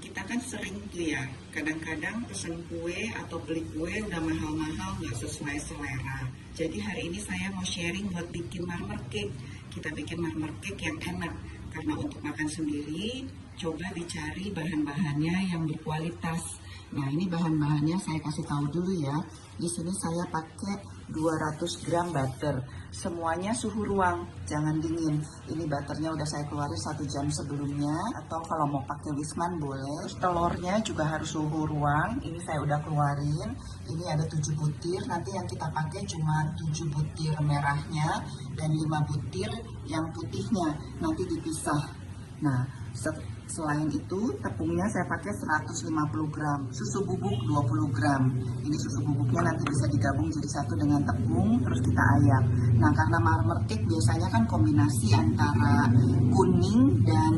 Kita kan sering tuh ya, kadang-kadang pesen kue atau beli kue udah mahal-mahal nggak sesuai selera. Jadi hari ini saya mau sharing buat bikin marmer cake. Kita bikin marmer cake yang enak. Karena untuk makan sendiri, coba dicari bahan-bahannya yang berkualitas. Nah, ini bahan-bahannya saya kasih tahu dulu ya. Di sini saya pakai 200 gram butter. Semuanya suhu ruang, jangan dingin. Ini butternya udah saya keluarin 1 jam sebelumnya. Atau kalau mau pakai Wisman boleh. Terus telurnya juga harus suhu ruang. Ini saya udah keluarin. Ini ada 7 butir. Nanti yang kita pakai cuma 7 butir merahnya dan 5 butir yang putihnya. Nanti dipisah. Nah, selain itu tepungnya saya pakai 150 gram, susu bubuk 20 gram. Ini susu bubuknya nanti bisa digabung jadi satu dengan tepung, terus kita ayak. Nah, karena marmer cake biasanya kan kombinasi antara kuning dan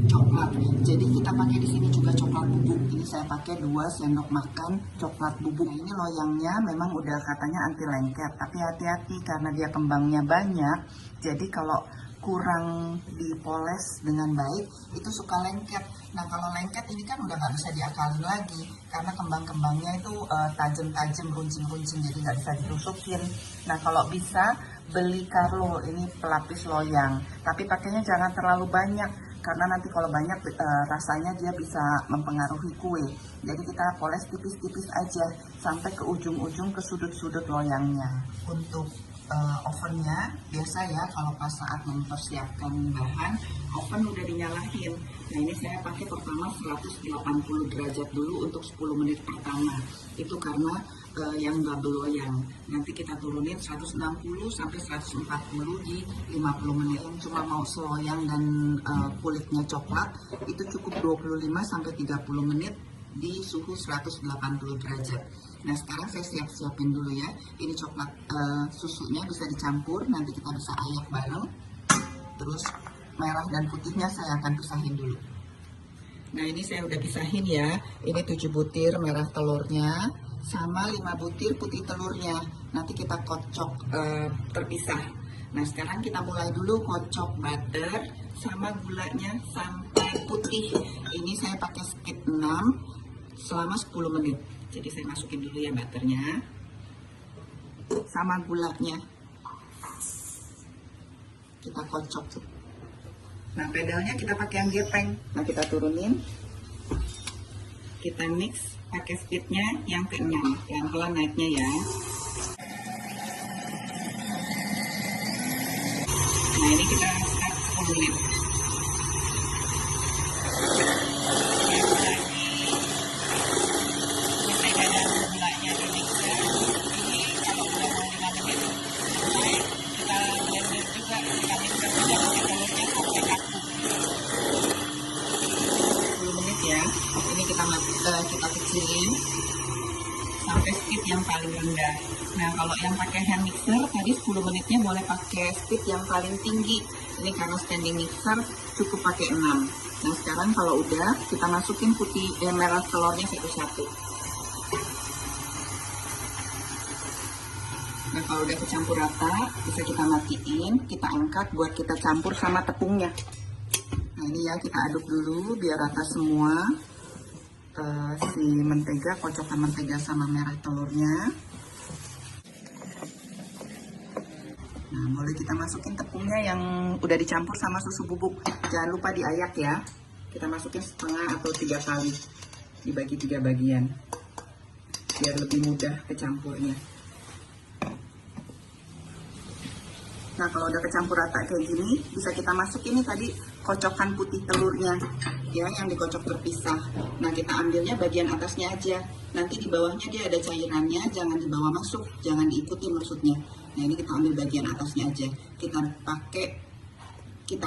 coklat. Jadi kita pakai di sini juga coklat bubuk. Ini saya pakai 2 sendok makan coklat bubuk. Ini loyangnya memang udah katanya anti lengket, tapi hati-hati karena dia kembangnya banyak. Jadi kalau kurang dipoles dengan baik itu suka lengket. Nah, kalau lengket ini kan udah nggak bisa diakalin lagi karena kembang-kembangnya itu tajam-tajam, runcing-runcing, jadi nggak bisa ditusukin. Nah, kalau bisa beli Carlo, ini pelapis loyang, tapi pakainya jangan terlalu banyak karena nanti kalau banyak rasanya dia bisa mempengaruhi kue. Jadi kita poles tipis-tipis aja sampai ke ujung-ujung, ke sudut-sudut loyangnya. Untuk ovennya biasa ya, kalau pas saat mempersiapkan bahan, oven udah dinyalain. Nah, ini saya pakai pertama 180 derajat dulu untuk 10 menit pertama. Itu karena yang double loyang. Nanti kita turunin 160 sampai 140 di 50 menit. Yang cuma mau seloyang dan kulitnya coklat itu cukup 25 sampai 30 menit di suhu 180 derajat. Nah, sekarang saya siapin dulu ya. Ini coklat susunya bisa dicampur, nanti kita bisa ayak bareng. Terus merah dan putihnya saya akan pisahin dulu. Nah, ini saya udah pisahin ya. Ini 7 butir merah telurnya sama 5 butir putih telurnya. Nanti kita kocok terpisah. Nah, sekarang kita mulai dulu kocok butter sama gulanya sampai putih. Ini saya pakai skip 6 selama 10 menit. Jadi saya masukin dulu ya butternya sama gulanya. Kita kocok. Nah, pedalnya kita pakai yang gepeng. Nah, kita turunin. Kita mix pakai speednya yang ke-6. Pelan-pelan naiknya ya. Nah, ini kita start 10 menit. Kita kecilin sampai speed yang paling rendah. Nah, kalau yang pakai hand mixer tadi 10 menitnya boleh pakai speed yang paling tinggi. Ini karena standing mixer cukup pakai 6. Nah, sekarang kalau udah kita masukin merah telurnya satu-satu. Nah, kalau udah kecampur rata bisa kita matiin, kita angkat buat kita campur sama tepungnya. Nah, ini ya, kita aduk dulu biar rata semua. Si mentega, kocokan mentega sama merah telurnya. Nah, mulai kita masukin tepungnya yang udah dicampur sama susu bubuk. Jangan lupa diayak ya. Kita masukin setengah atau 3 kali, dibagi 3 bagian biar lebih mudah kecampurnya. Nah, kalau udah kecampur rata kayak gini, bisa kita masukin nih tadi kocokan putih telurnya ya, yang dikocok terpisah. Nah, kita ambilnya bagian atasnya aja. Nanti di bawahnya dia ada cairannya, jangan dibawa masuk, jangan diikuti maksudnya. Nah, ini kita ambil bagian atasnya aja. Kita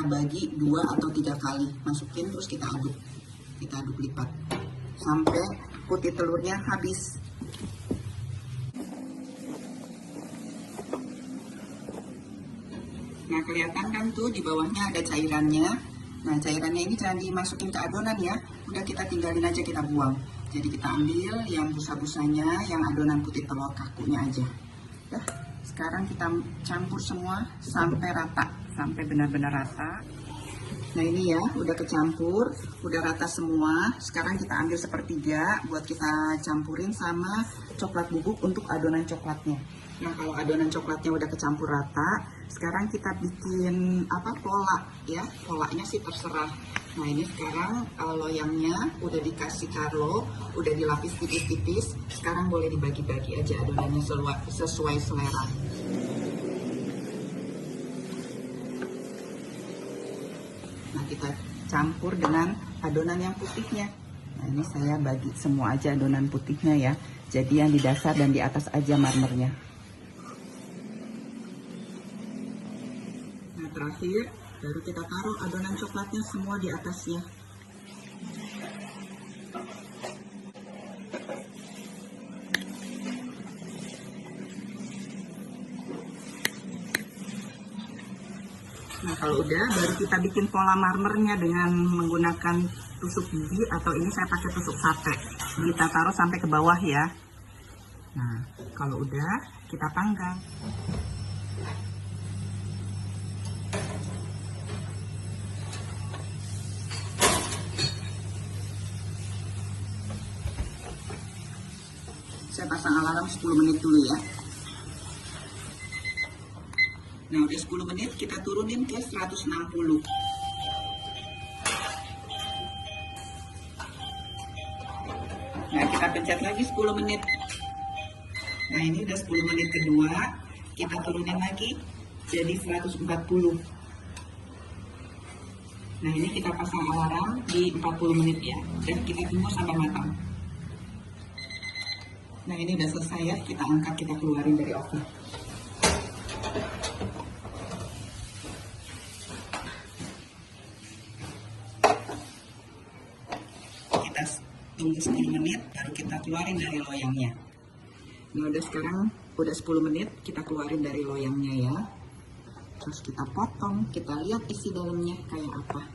bagi 2 atau 3 kali, masukin terus kita aduk. Kita aduk lipat sampai putih telurnya habis. Nah, kelihatan kan tuh di bawahnya ada cairannya. Nah, cairannya ini jangan dimasukin ke adonan ya. Udah kita tinggalin aja, kita buang. Jadi kita ambil yang busa-busanya, yang adonan putih telur kakunya aja. Nah, sekarang kita campur semua sampai rata, sampai benar-benar rata. Nah ini ya, udah kecampur, udah rata semua. Sekarang kita ambil sepertiga buat kita campurin sama coklat bubuk untuk adonan coklatnya. Nah kalau adonan coklatnya udah kecampur rata, sekarang kita bikin pola ya. Polanya sih terserah. Nah ini sekarang loyangnya udah dikasih Carlo, udah dilapis tipis-tipis. Sekarang boleh dibagi-bagi aja adonannya sesuai selera. Nah kita campur dengan adonan yang putihnya. Nah ini saya bagi semua aja adonan putihnya ya. Jadi yang di dasar dan di atas aja marmernya. Nah terakhir baru kita taruh adonan coklatnya semua di atasnya. Nah kalau udah, baru kita bikin pola marmernya dengan menggunakan tusuk gigi atau ini saya pakai tusuk sate. Kita taruh sampai ke bawah ya. Nah kalau udah, kita panggang. Saya pasang alarm 10 menit dulu ya. Nah udah 10 menit kita turunin ke 160. Nah kita pencet lagi 10 menit. Nah ini udah 10 menit kedua, kita turunin lagi jadi 140. Nah ini kita pasang alarm di 40 menit ya, dan kita tunggu sampai matang. Nah ini udah selesai ya, kita angkat, kita keluarin dari oven. Kita tunggu 10 menit, baru kita keluarin dari loyangnya. Nah udah sekarang, udah 10 menit, kita keluarin dari loyangnya ya. Terus kita potong, kita lihat isi dalamnya kayak apa.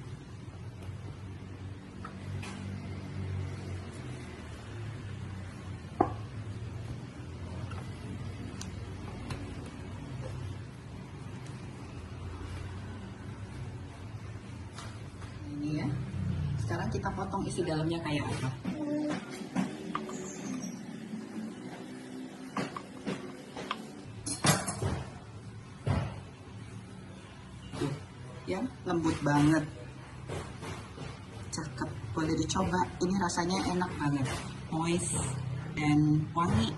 Ini ya. Sekarang kita potong isi dalamnya kayak apa. Ya, lembut banget, cakep, boleh dicoba. Ini rasanya enak banget, moist dan wangi.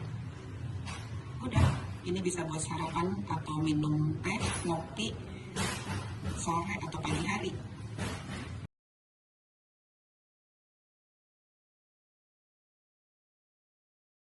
Udah, ini bisa buat sarapan atau minum teh, ngopi sore atau pagi hari.